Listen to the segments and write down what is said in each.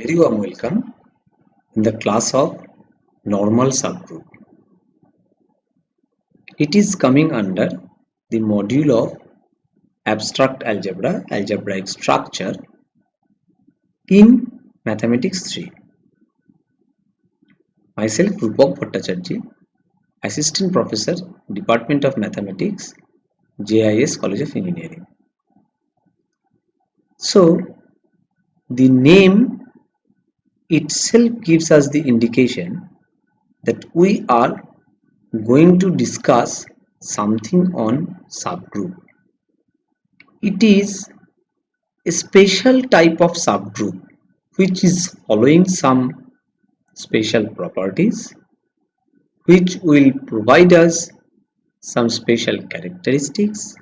very warm welcome in the class of normal subgroup. It is coming under the module of abstract algebra, algebraic structure in Mathematics 3. Myself Rupak Bhattacharjee, Assistant Professor, Department of Mathematics, JIS College of Engineering. So, the name itself gives us the indication that we are going to discuss something on subgroup. It is a special type of subgroup which is following some special properties which will provide us some special characteristics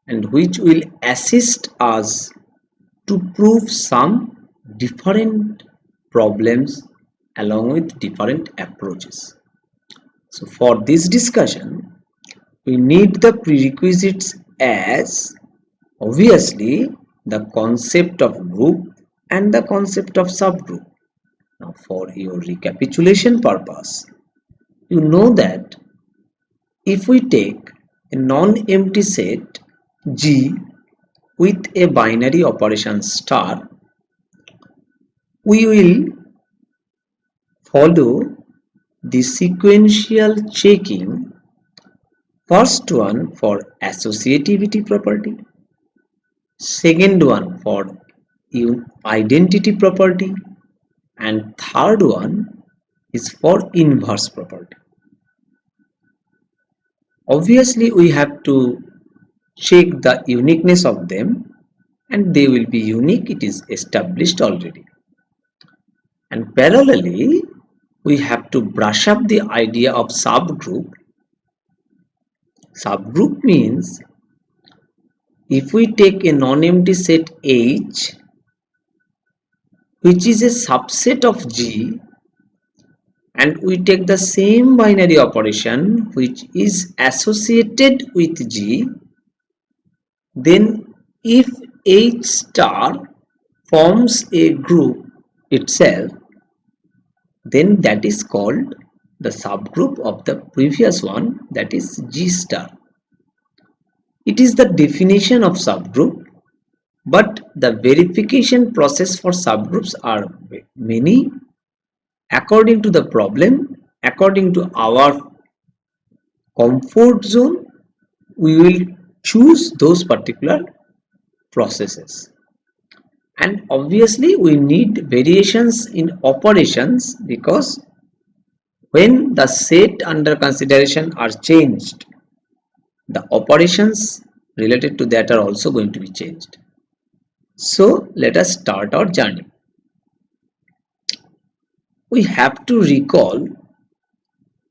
and which will assist us to prove some different problems along with different approaches. So for this discussion, we need the prerequisites as obviously the concept of group and the concept of subgroup. Now for your recapitulation purpose, you know that if we take a non-empty set G with a binary operation star, we will follow the sequential checking. First one for associativity property, second one for identity property, and third one is for inverse property. Obviously we have to check the uniqueness of them, and they will be unique, it is established already. And parallelly we have to brush up the idea of subgroup. Subgroup means if we take a non-empty set H which is a subset of G, and we take the same binary operation which is associated with G, then if H star forms a group itself, then that is called the subgroup of the previous one, that is G star. It is the definition of subgroup, but the verification process for subgroups are many. According to the problem, according to our comfort zone, we will choose those particular processes. And obviously we need variations in operations, because when the set under consideration are changed, the operations related to that are also going to be changed. So let us start our journey. We have to recall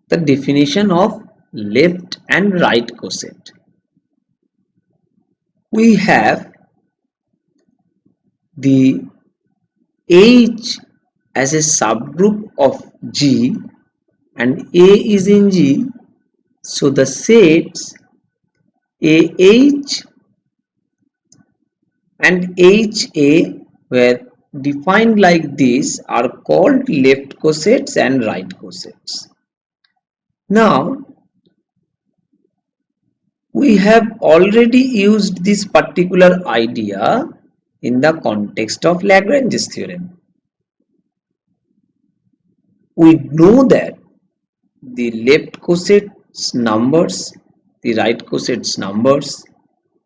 the definition of left and right coset. We have the H as a subgroup of G and A is in G, so the sets AH and HA were defined like this are called left cosets and right cosets. Now we have already used this particular idea in the context of Lagrange's theorem. We know that the left cosets numbers, the right cosets numbers,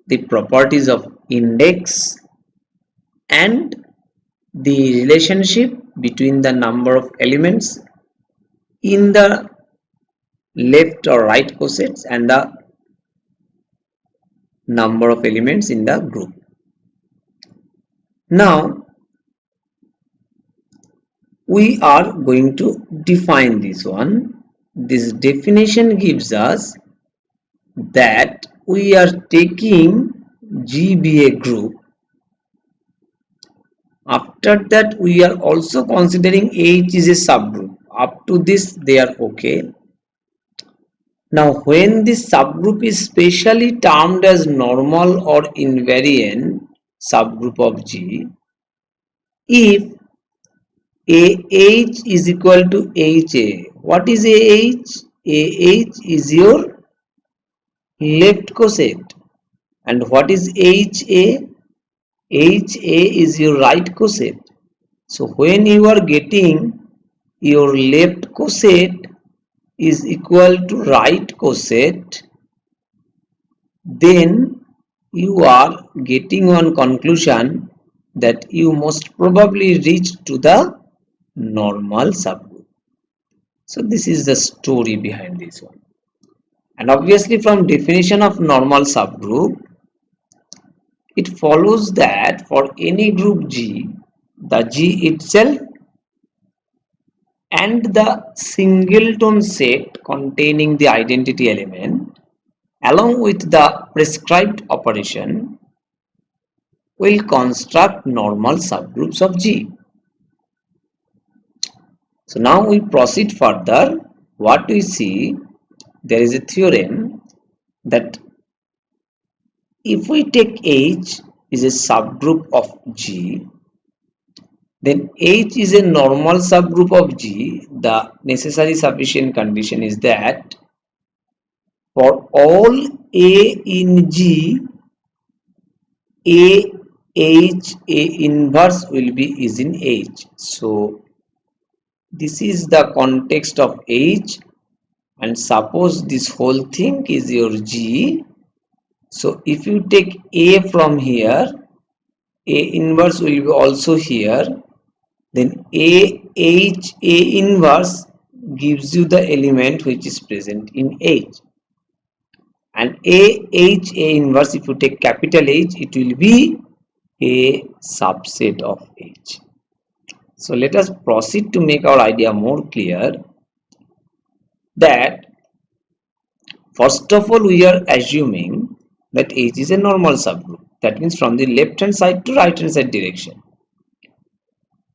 the properties of index, and the relationship between the number of elements in the left or right cosets and the number of elements in the group. Now we are going to define this one. This definition gives us that we are taking G be a group. After that we are also considering H is a subgroup. Up to this they are okay. Now when this subgroup is specially termed as normal or invariant subgroup of G, if AH is equal to HA. What is AH? AH is your left coset. And what is HA? HA is your right coset. So when you are getting your left coset is equal to right coset, then you are getting one conclusion that you most probably reach to the normal subgroup. So this is the story behind this one. And obviously from definition of normal subgroup, it follows that for any group G, the G itself and the singleton set containing the identity element along with the prescribed operation will construct normal subgroups of G. So now we proceed further. What we see, there is a theorem that if we take H is a subgroup of G, then H is a normal subgroup of G. The necessary sufficient condition is that for all A in G, A H A inverse will be is in H. So this is the context of H, and suppose this whole thing is your G. So if you take A from here, A inverse will be also here, then A H A inverse gives you the element which is present in H, and A H A inverse, if you take capital H, it will be a subset of H. So let us proceed to make our idea more clear that first of all we are assuming that H is a normal subgroup. That means from the left hand side to right hand side direction.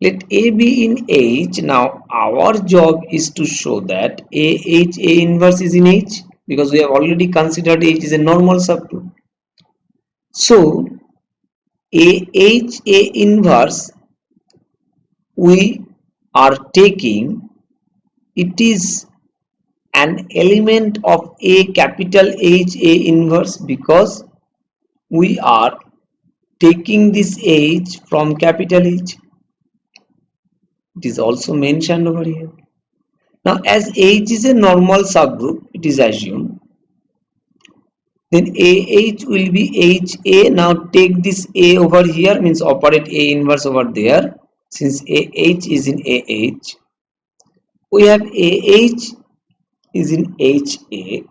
Let A be in H. Now our job is to show that A inverse is in H, because we have already considered H is a normal subgroup. So A inverse we are taking, it is an element of A capital H A inverse, because we are taking this H from capital H. It is also mentioned over here. Now as H is a normal subgroup, it is assumed, then AH will be HA. Now take this A over here, means operate A inverse over there. Since AH is in AH, we have AH is in HA,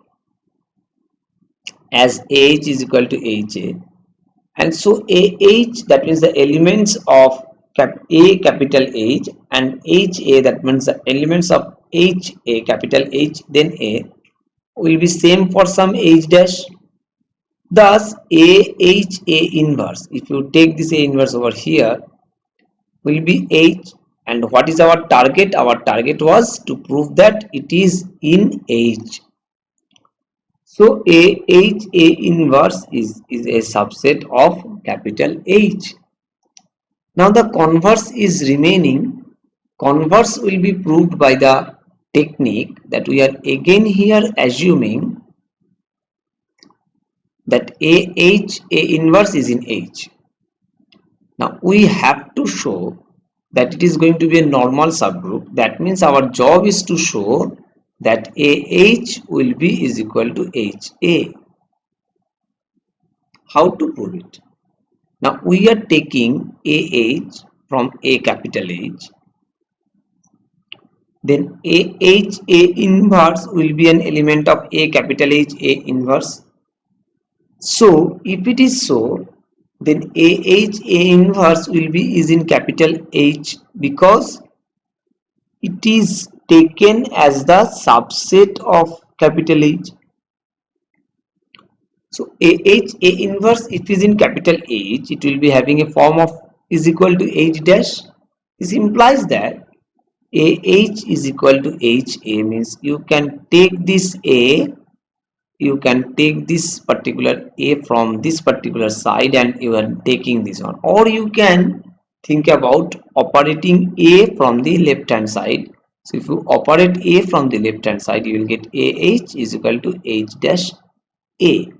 as AH is equal to HA, and so AH, that means the elements of A capital H, and HA, that means the elements of HA capital H then A, will be same for some H dash. Thus AHA inverse, if you take this A inverse over here, will be H. And what is our target? Our target was to prove that it is in H. So AHA inverse is a subset of capital H. Now the converse is remaining. Converse will be proved by the technique that we are again here assuming that AHA inverse is in H. Now we have to show that it is going to be a normal subgroup. That means our job is to show that AH will be is equal to HA. How to prove it? Now we are taking AH from A capital H. Then AHA inverse will be an element of A capital H A inverse. So if it is so, then AHA inverse will be is in capital H, because it is taken as the subset of capital H. So AHA inverse, if is in capital H, it will be having a form of is equal to H dash. This implies that AH is equal to HA, means you can take this A, you can take this particular A from this particular side and you are taking this one, or you can think about operating A from the left hand side. So if you operate A from the left hand side, you will get AH is equal to H dash A,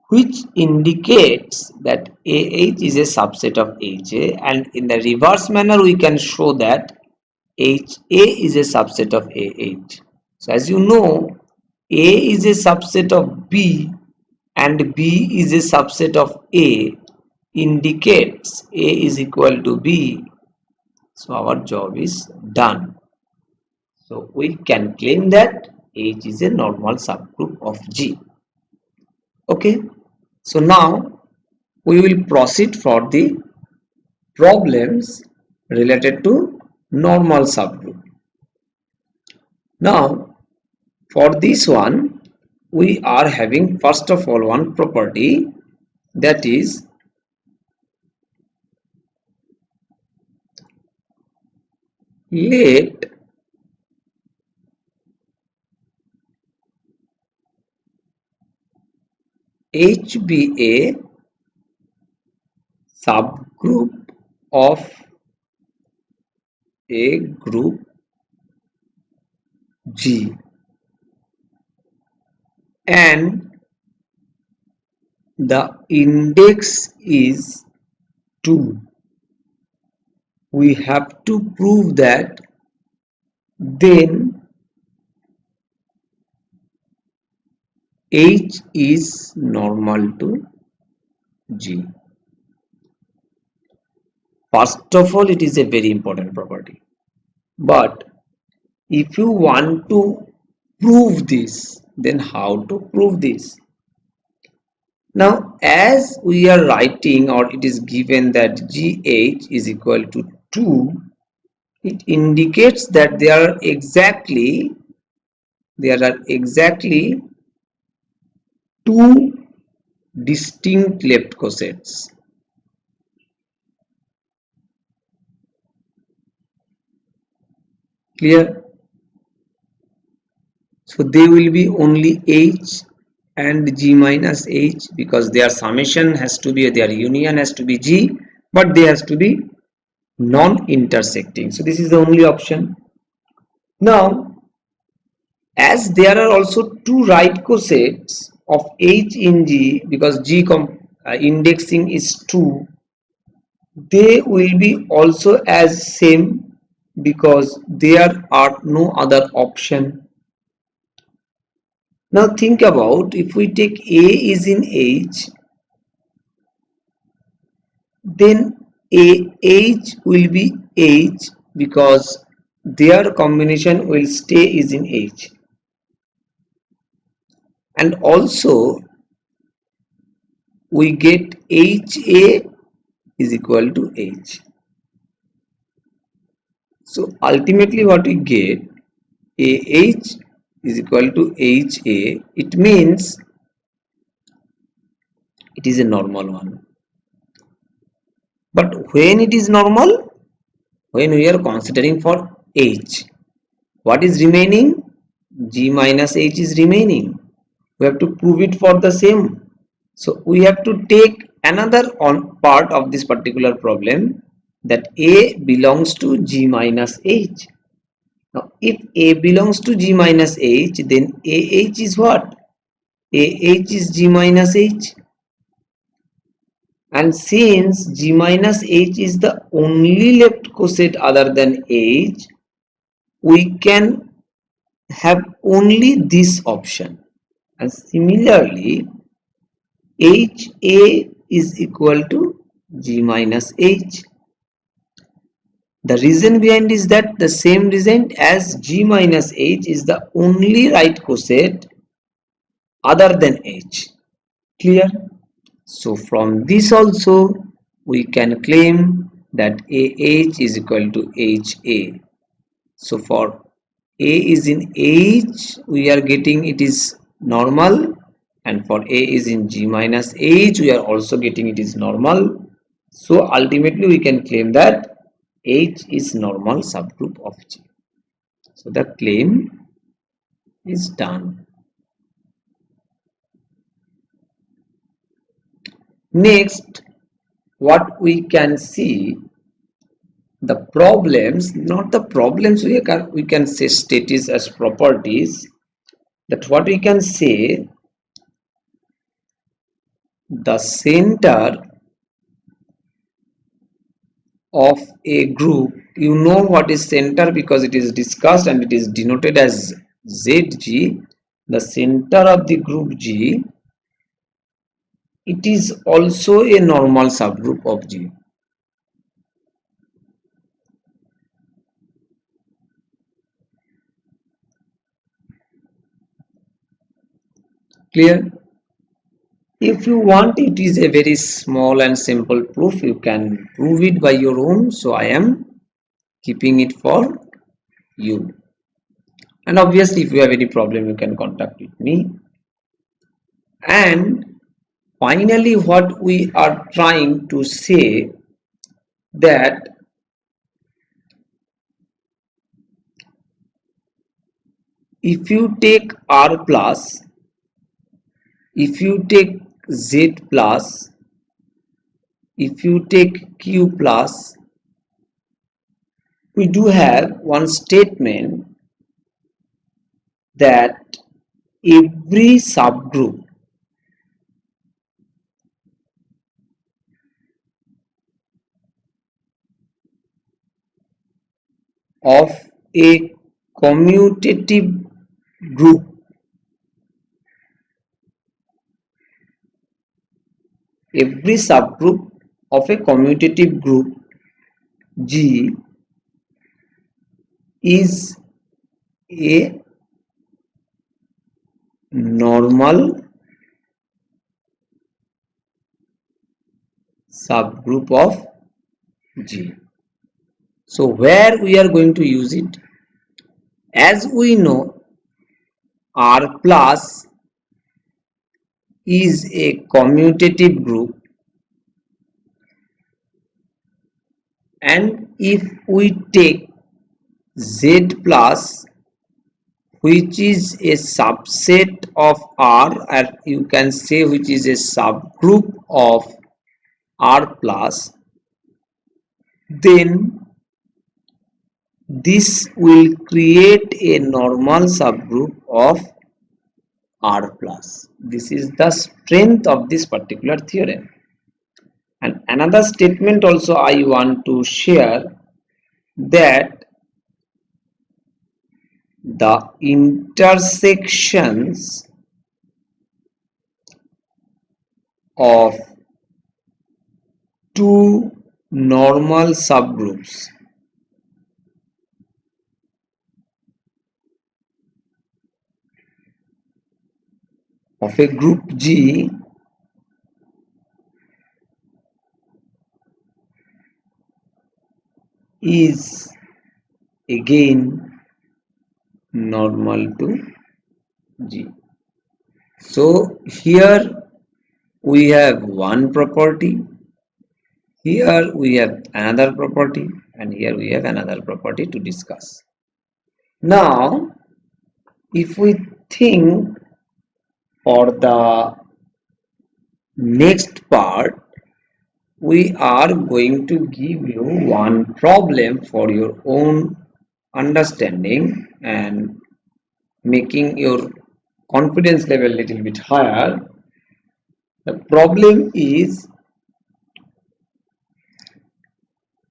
which indicates that AH is a subset of HA, and in the reverse manner we can show that HA is a subset of AH. So as you know, A is a subset of B and B is a subset of A, indicates A is equal to B. So our job is done. So we can claim that H is a normal subgroup of G. Okay. So now we will proceed for the problems related to normal subgroup. Now for this one, we are having first of all one property, that is let H be a subgroup of a group G, and the index is 2. We have to prove that then H is normal to G. First of all, it is a very important property. But if you want to prove this, then how to prove this? Now, as we are writing, or it is given that GH is equal to 2, it indicates that there are exactly two distinct left cosets. Clear? So they will be only H and G minus H, because their summation has to be, their union has to be G, but they has to be non-intersecting. So this is the only option. Now, as there are also two right cosets of H in G, because G indexing is 2, they will be also as same, because there are no other option. Now think about, if we take A is in H, then AH will be H, because their combination will stay is in H, and also we get HA is equal to H. So ultimately what we get, AH is equal to HA, it means it is a normal one. But when it is normal, when we are considering for H, what is remaining? G minus H is remaining. We have to prove it for the same. So we have to take another part of this particular problem, that A belongs to G minus H. Now if A belongs to G minus H, then AH is what? AH is G minus H. And since G minus H is the only left coset other than H, we can have only this option. And similarly, HA is equal to G minus H. The reason behind is that the same reason, as G minus H is the only right coset other than H. Clear? So from this also we can claim that AH is equal to HA. So for A is in H, we are getting it is normal, and for A is in G minus H, we are also getting it is normal. So ultimately we can claim that H is normal subgroup of G. So the claim is done. Next, what we can see, the problems, not the problems, we can say status as properties, that what we can say, the center of a group, you know what is center because it is discussed and it is denoted as ZG. The center of the group G, it is also a normal subgroup of G. Clear? If you want, it is a very small and simple proof. You can prove it by your own. So I am keeping it for you. And obviously, if you have any problem, you can contact with me. And finally, what we are trying to say, that if you take R plus, if you take Z plus, if you take Q plus, we do have one statement that every subgroup of a commutative group every subgroup of a commutative group G is a normal subgroup of G. So where we are going to use it? As we know, R plus is a commutative group, and if we take Z plus, which is a subset of R, or you can say which is a subgroup of R plus, then this will create a normal subgroup of R plus. This is the strength of this particular theorem. And another statement also I want to share, that the intersections of two normal subgroups of a group G is again normal to G. So here we have one property, here we have another property, and here we have another property to discuss. Now, if we think for the next part, we are going to give you one problem for your own understanding and making your confidence level a little bit higher. The problem is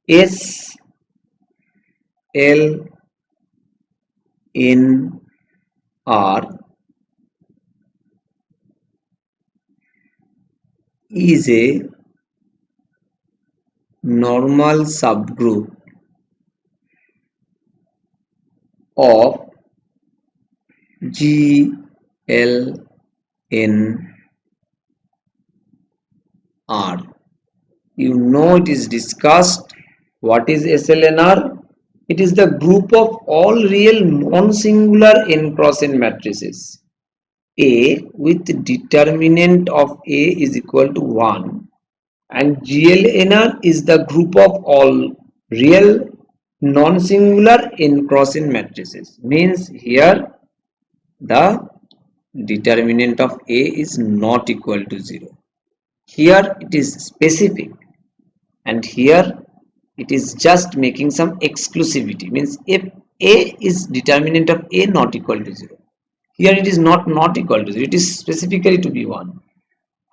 S L N R is a normal subgroup of G L N R. You know, it is discussed. What is SLNR? It is the group of all real non-singular n cross n matrices A with determinant of A is equal to 1, and GLNR is the group of all real non-singular n cross n matrices. Means here the determinant of A is not equal to 0. Here it is specific. and here it is just making some exclusivity, means if a is determinant of a not equal to 0, here it is not equal to 0, it is specifically to be 1,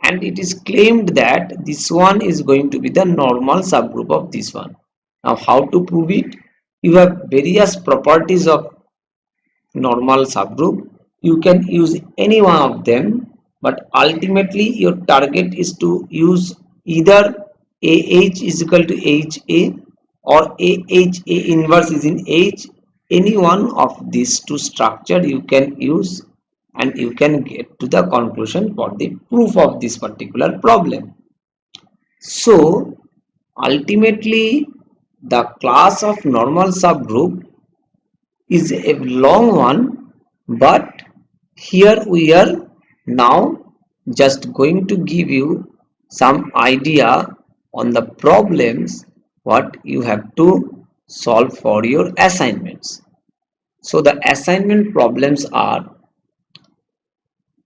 and it is claimed that this one is going to be the normal subgroup of this one. Now how to prove it? You have various properties of normal subgroup. You can use any one of them, but ultimately your target is to use either AH is equal to HA or AHA inverse is in H. Any one of these two structure you can use, and you can get to the conclusion for the proof of this particular problem. So ultimately the class of normal subgroup is a long one, but here we are now just going to give you some idea on the problems what you have to solve for your assignments. So the assignment problems are,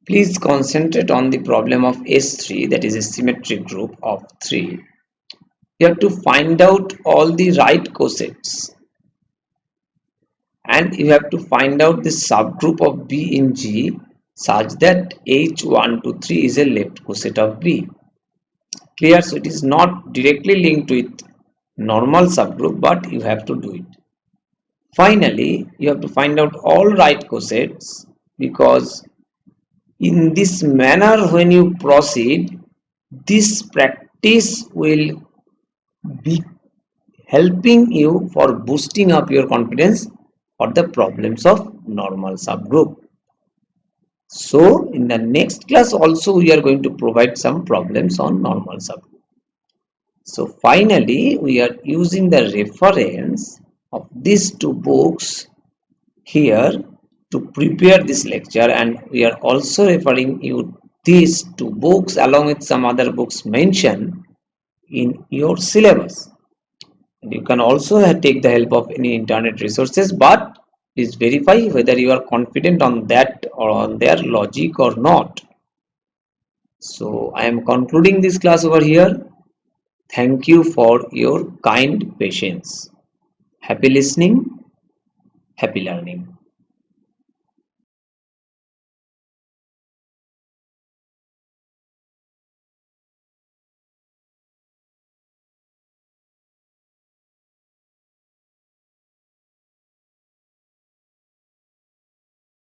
please concentrate on the problem of S3, that is a symmetric group of 3. You have to find out all the right cosets, and you have to find out the subgroup of B in G such that H1 to 3 is a left coset of B. Clear? So it is not directly linked with normal subgroup, but you have to do it. Finally, you have to find out all right cosets, because in this manner when you proceed, this practice will be helping you for boosting up your confidence for the problems of normal subgroup. So in the next class also we are going to provide some problems on normal subgroup. So finally we are using the reference of these two books here to prepare this lecture, and we are also referring you these two books along with some other books mentioned in your syllabus. And you can also take the help of any internet resources, but please verify whether you are confident on that or on their logic or not. So I am concluding this class over here. Thank you for your kind patience. Happy listening, happy learning.